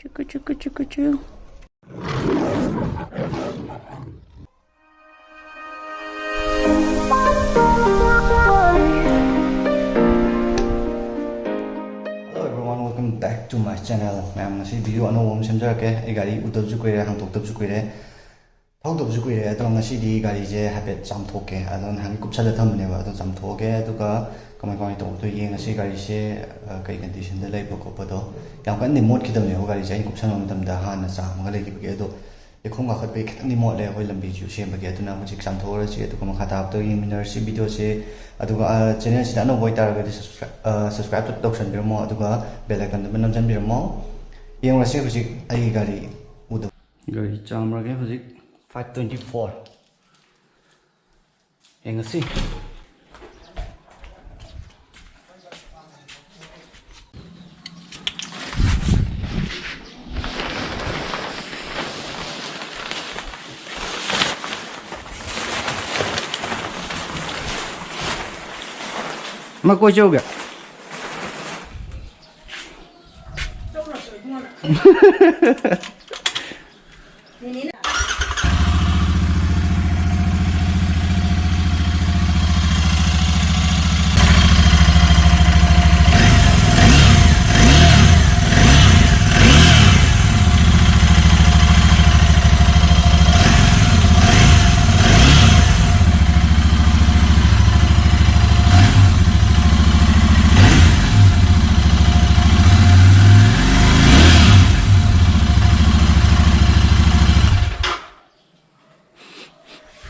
Chuku chuku chuku chu. Hello everyone, welcome back to my channel. Ma'am, this video ano wom semja ke e gari utab ju kuire hang tok tab ju kuire thau tab ju kuire ado ngasi di gari je habit jam thoke adon hang kup chala tham ne ba adon jam thoke aduga kamai to to yeng ngasi gari se kai condition da lai ko pa do yang kan ni mod ki dam ne ho gari je kup chala dam da han na sa ma lai ki ge do e khong ga khat pe khitang ni mod le hoi lambi ju sem ba ge aduna mu jik jam thora che to ko kha ta to yeng minor si video se aduga channel si da no boy tar ga subscribe to option bir mo aduga bell icon da nam jan bir mo yeng la se hujik ai gari udo gari chamra ge hujik 524 yeng si mà coi châu kìa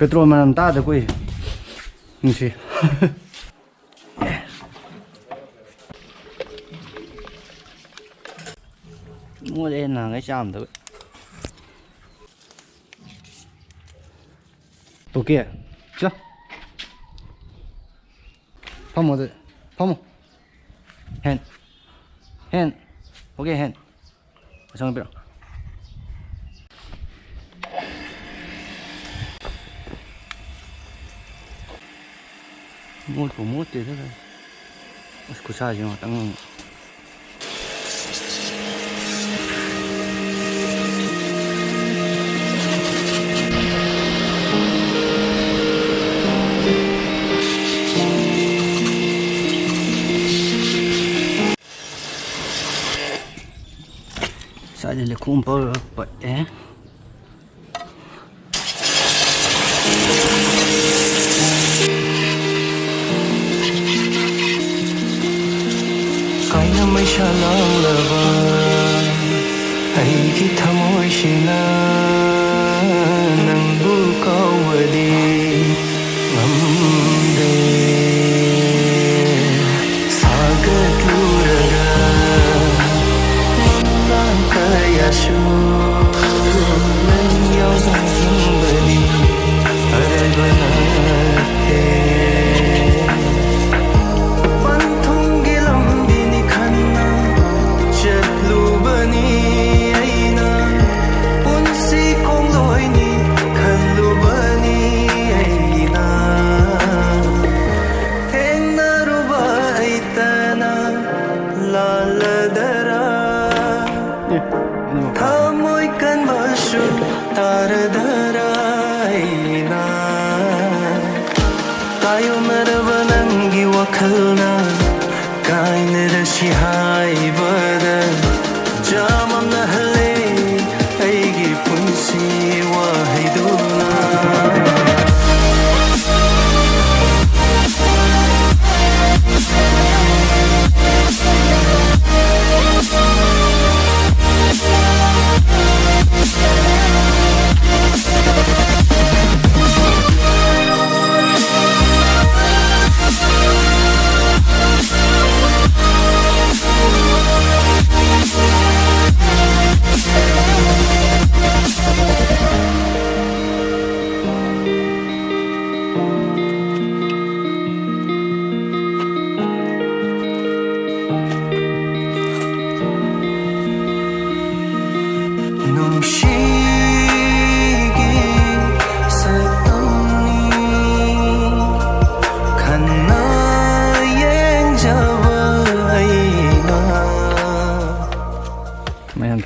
petrol mà làm ta được quỷ như thế mua đây là cái chạm thôi tổ kia chưa phong một rồi phong một hand ok hand xong rồi một của một thì thế này có sao chứ mà tăng sao đây là không bao vậy ấyไม่ชาลองละวันให้คิดทำไว้ชินานังบุกเอาไว้ดีงำเดสากะดูระกะมันลางกายาชูนันยาวสังยิงบดีอะไรบ้างเฮtayo marabanangi wakalna kaine rashi hai bada jamam nahale aigi punsi waheiduna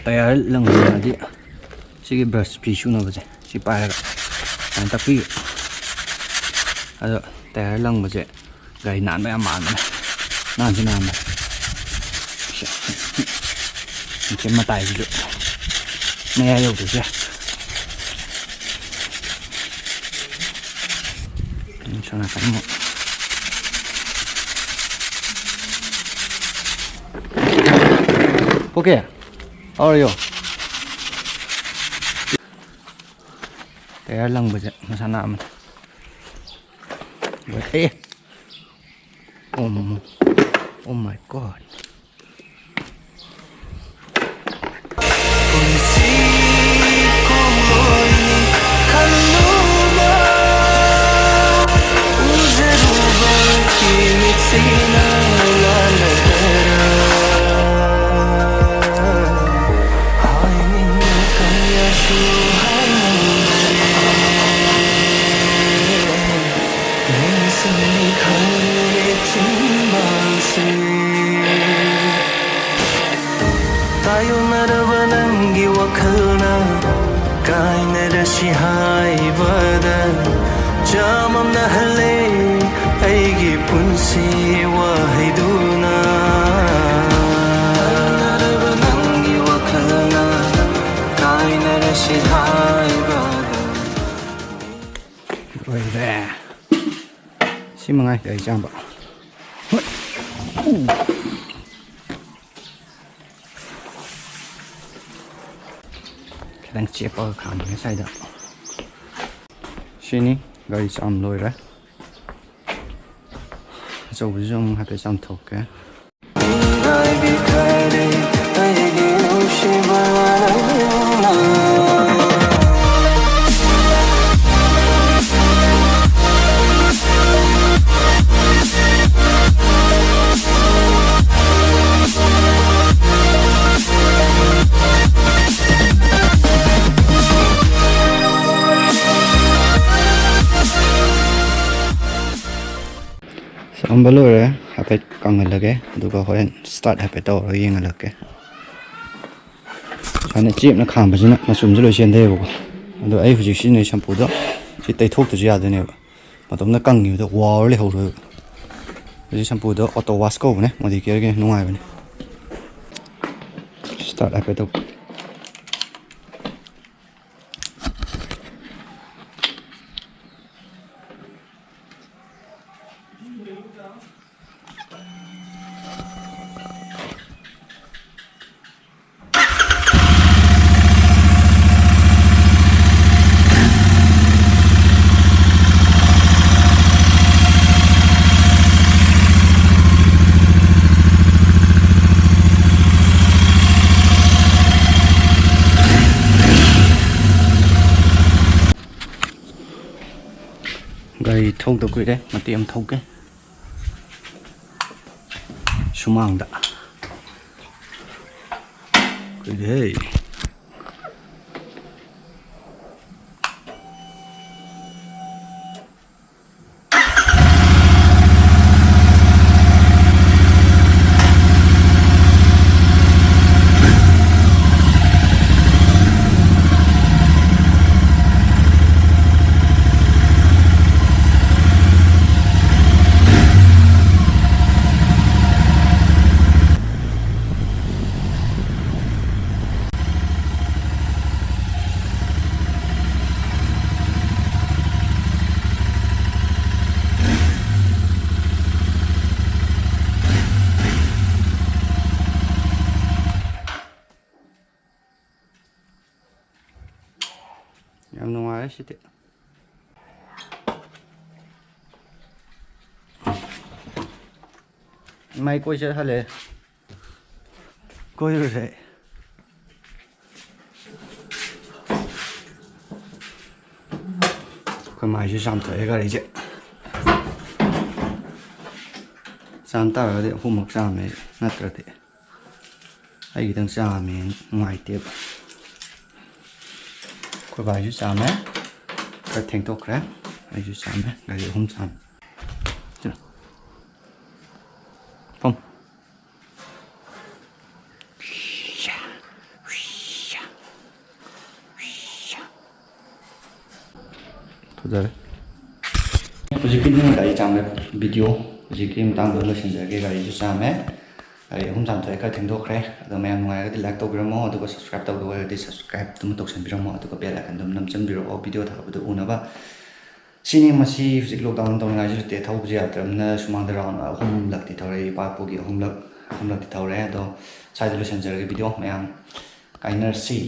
ꯇꯌꯥꯔ ꯂꯪꯕꯗꯤ ꯁꯤꯒꯤ brush ꯐꯤ ꯁꯨꯅꯕꯁꯦ ꯁꯤ ꯄꯥꯏꯔꯒ ꯁꯨꯃꯥꯏꯅ ꯇꯛꯄꯤꯌꯨ ꯑꯗꯣ tyre ꯂꯪꯕꯁꯦ ꯒꯥꯔꯤ ꯅꯥꯟꯕ ꯌꯥꯝ ꯃꯥꯟꯕꯅꯦ ꯅꯥꯟꯁꯨ ꯅꯥꯟꯕ ꯁꯤ ꯃꯇꯥꯏꯁꯤꯁꯨ ꯃꯌꯥ ꯌꯧꯗ꯭ꯔꯁꯨ ꯌꯥꯏ ꯁꯣꯝ ꯅꯥꯀꯟ ꯑꯃꯨꯛ Okay, how are you? Tayar lang ba dyan? Masana naman. But eh. Oh my God. ꯇꯥꯌꯣꯟꯅꯔꯕ ꯅꯪꯒꯤ ꯋꯥꯈꯜꯅ ꯀꯥꯏꯅꯔꯁꯤ ꯍꯥꯏꯕꯗ ꯆꯃꯝꯅꯍꯜꯂꯦ ꯑꯩꯒꯤ ꯄꯨꯟꯁꯤ ꯋꯥꯍꯩꯗꯨꯅ ꯇꯥꯌꯣꯟꯅꯔꯕ ꯅꯪꯒꯤ ꯋꯥꯈꯜꯅ ꯀꯥꯏꯅꯔꯁꯤ ꯍꯥꯏꯕꯗ ꯂꯣꯏꯔꯦ ꯁꯤ ꯃꯉꯥꯏ ꯒꯥꯔꯤ ꯆꯥꯝꯕ ꯈꯤꯇꯪ ꯆꯦꯞꯄꯒ ꯈꯥꯝꯃꯦ ꯉꯁꯥꯏꯗ ꯁꯤꯅꯤ ꯒꯥꯔꯤ ꯆꯥꯝ ꯂꯣꯏꯔꯦ ꯑꯆꯧꯕꯁꯤꯁꯨ ꯑꯃꯨꯛ ꯍꯥꯏꯐꯦꯠ ꯆꯥꯝꯊꯣꯛꯀꯦ ꯆꯥꯝꯕ ꯂꯣꯏꯔꯦ ꯍꯥꯏꯐꯦꯠ ꯀꯪꯍꯜꯂꯒꯦ ꯑꯗꯨꯒ ꯍꯣꯔꯦꯟ ꯁ꯭ꯇꯥꯔꯠ ꯍꯥꯏꯐꯦꯠ ꯇꯧꯔꯒ ꯌꯦꯡꯍꯜꯂꯛꯀꯦ ꯁꯨꯃꯥꯏꯅ ꯆꯦꯞꯅ ꯈꯥꯝꯕꯁꯤꯅ ꯃꯆꯨꯝꯁꯦ ꯂꯣꯏ ꯆꯦꯟꯊꯩꯌꯦꯕꯀꯣ ꯑꯗꯣ ꯑꯩ ꯍꯧꯖꯤꯛ ꯁꯤꯖꯤꯟꯅꯩ ꯁꯝꯄꯨꯗꯣ ꯁꯤ ꯇꯩꯊꯣꯛꯇ꯭ꯔꯁꯨ ꯌꯥꯗꯣꯏꯅꯦꯕ ꯃꯇꯣꯝꯗ ꯀꯪꯈꯤꯕꯗ ꯋꯥꯎꯔ ꯂꯩꯍꯧꯔꯣꯏꯕ ꯍꯧꯖꯤꯛ ꯁꯝꯄꯨꯗꯣ ꯑꯣꯇꯣ ꯋꯥꯁ ꯀꯧꯕꯅꯦ ꯃꯣꯗꯤꯀꯦꯌꯔꯒꯤ ꯅꯨꯡꯉꯥꯏꯕꯅꯦ ꯁ꯭ꯇꯥꯔꯠ ꯍꯥꯏꯐꯦꯠ ꯇꯧ ꯒꯥꯔꯤ ꯊꯧꯗ ꯀꯨꯏꯔꯦ ꯃꯇꯦꯛ ꯑꯃ ꯊꯧꯒꯦ ꯁꯨꯃꯥꯡꯗ ꯀꯨꯏꯔꯦ ꯌꯥꯝ ꯅꯨꯡꯉꯥꯏꯔꯦ ꯁꯤꯗꯤ ꯃꯥꯏ ꯀꯣꯏ ꯆꯠꯍꯜꯂꯦ ꯀꯣꯏꯔꯨꯁꯦ ꯑꯩꯈꯣꯏ ꯃꯥꯏꯁꯨ ꯆꯥꯝꯊꯣꯛꯑꯦ ꯒꯥꯔꯤꯁꯦ ꯆꯥꯝ ꯇꯥꯔꯒꯗꯤ ꯑꯍꯨꯝꯃꯛ ꯆꯥꯝꯃꯦ ꯅꯠꯇ꯭ꯔꯗꯤ ꯑꯩꯒꯤꯗꯪ ꯆꯥꯝꯃꯦ ꯅꯨꯡꯉꯥꯏꯇꯦꯕ ꯑꯩꯈꯣꯏ ꯕꯥꯏꯁꯨ ꯆꯥꯝꯃꯦ ꯈꯔ ꯊꯦꯡꯗꯣꯛꯈ꯭ꯔꯦ ꯑꯩꯁꯨ ꯆꯥꯝꯃꯦ ꯒꯥꯔꯤ ꯑꯍꯨꯝ ꯆꯥꯝꯃꯦ ꯐꯝ ꯐꯖꯔꯦ ꯍꯧꯖꯤꯛꯀꯤꯗꯨꯅ ꯒꯥꯔꯤ ꯆꯥꯝꯕ ꯚꯤꯗꯤꯑꯣ ꯍꯧꯖꯤꯛꯀꯤ ꯃꯇꯥꯡꯗ ꯂꯣꯏꯁꯤꯟꯖꯔꯒꯦ ꯒꯥꯔꯤꯁꯨ ꯆꯥꯝꯃꯦ ꯒꯥꯔꯤ ꯑꯍꯨꯝ ꯆꯥꯝꯊꯣꯛꯑꯦ ꯈꯔ ꯊꯦꯡꯗꯣꯛꯈ꯭ꯔꯦ ꯑꯗꯣ ꯃꯌꯥꯝ ꯅꯨꯡꯉꯥꯏꯔꯒꯗꯤ ꯂꯥꯏꯛ ꯇꯧꯕꯤꯔꯝꯃꯣ ꯑꯗꯨꯒ ꯁꯕꯁꯀ꯭ꯔꯥꯏꯕ ꯇꯧꯗꯕ ꯑꯣꯏꯔꯒꯗꯤ ꯁꯕꯁꯀ꯭ꯔꯥꯏꯕ ꯇꯧꯁꯟꯕꯤꯔꯝꯃꯣ ꯑꯗꯨꯒ ꯕꯦꯜ ꯑꯥꯏꯀꯟꯗꯨꯝ ꯅꯝꯁꯤꯟꯕꯤꯔꯛꯑꯣ ꯚꯤꯗꯤꯑꯣ ꯊꯥꯒꯠꯄꯗ ꯎꯅꯕ ꯁꯤꯅꯤ ꯃꯁꯤ ꯍꯧꯖꯤꯛ ꯂꯣꯛꯗꯥꯎꯟ ꯇꯧꯅꯤꯡꯉꯥꯏꯁꯨ ꯂꯩꯇꯦ ꯊꯧꯕꯁꯨ ꯌꯥꯗ꯭ꯔꯕꯅꯤꯅ ꯁꯨꯃꯥꯡꯗ ꯔꯥꯎꯟ ꯑꯍꯨꯝꯂꯛꯇꯤ ꯊꯧꯔꯦ ꯏꯄꯥꯛꯄꯨꯒꯤ ꯑꯍꯨꯝꯂꯛꯇꯤ ꯊꯧꯔꯦ ꯑꯗꯣ ꯁ꯭ꯋꯥꯏꯗ ꯂꯣꯏꯁꯤꯟꯖꯔꯒꯦ ꯚꯤꯗꯤꯑꯣ ꯃꯌꯥꯝ ꯀꯥꯏꯅꯔꯁꯤ